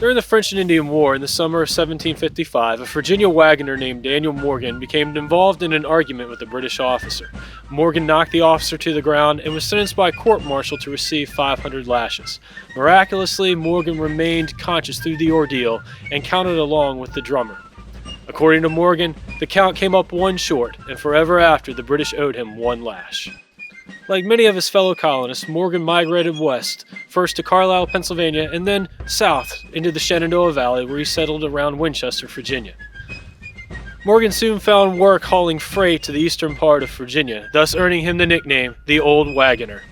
During the French and Indian War in the summer of 1755, a Virginia wagoner named Daniel Morgan became involved in an argument with a British officer. Morgan knocked the officer to the ground and was sentenced by court-martial to receive 500 lashes. Miraculously, Morgan remained conscious through the ordeal and counted along with the drummer. According to Morgan, the count came up one short, and forever after the British owed him one lash. Like many of his fellow colonists, Morgan migrated west, first to Carlisle, Pennsylvania, and then south into the Shenandoah Valley, where he settled around Winchester, Virginia. Morgan soon found work hauling freight to the eastern part of Virginia, thus earning him the nickname, the Old Wagoner.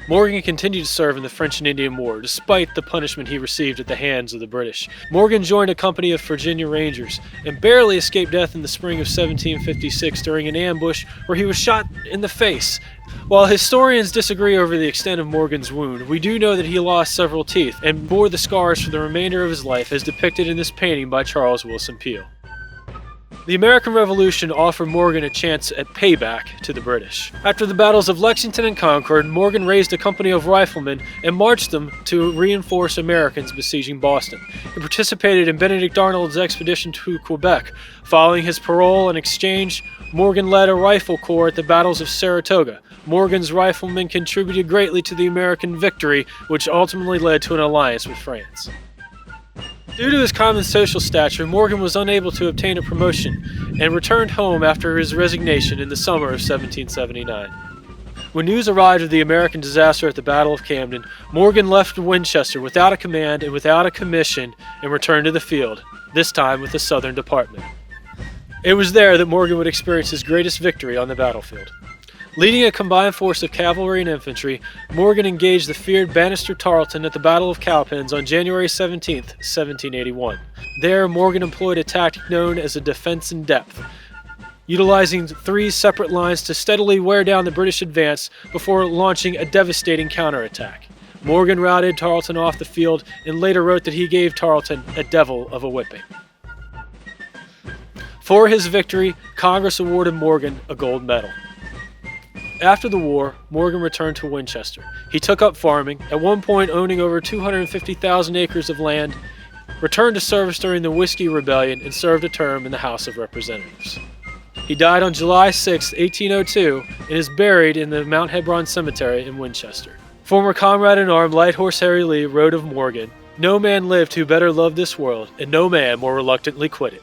Morgan continued to serve in the French and Indian War, despite the punishment he received at the hands of the British. Morgan joined a company of Virginia Rangers and barely escaped death in the spring of 1756 during an ambush where he was shot in the face. While historians disagree over the extent of Morgan's wound, we do know that he lost several teeth and bore the scars for the remainder of his life as depicted in this painting by Charles Willson Peale. The American Revolution offered Morgan a chance at payback to the British. After the battles of Lexington and Concord, Morgan raised a company of riflemen and marched them to reinforce Americans besieging Boston. He participated in Benedict Arnold's expedition to Quebec. Following his parole and exchange, Morgan led a rifle corps at the battles of Saratoga. Morgan's riflemen contributed greatly to the American victory, which ultimately led to an alliance with France. Due to his common social stature, Morgan was unable to obtain a promotion and returned home after his resignation in the summer of 1779. When news arrived of the American disaster at the Battle of Cowpens, Morgan left Winchester without a command and without a commission and returned to the field, this time with the Southern Department. It was there that Morgan would experience his greatest victory on the battlefield. Leading a combined force of cavalry and infantry, Morgan engaged the feared Banastre Tarleton at the Battle of Cowpens on January 17, 1781. There, Morgan employed a tactic known as a defense in depth, utilizing 3 separate lines to steadily wear down the British advance before launching a devastating counterattack. Morgan routed Tarleton off the field and later wrote that he gave Tarleton a devil of a whipping. For his victory, Congress awarded Morgan a gold medal. After the war, Morgan returned to Winchester. He took up farming, at one point owning over 250,000 acres of land, returned to service during the Whiskey Rebellion, and served a term in the House of Representatives. He died on July 6, 1802, and is buried in the Mount Hebron Cemetery in Winchester. Former comrade in arms Light Horse Harry Lee wrote of Morgan, "No man lived who better loved this world, and no man more reluctantly quit it."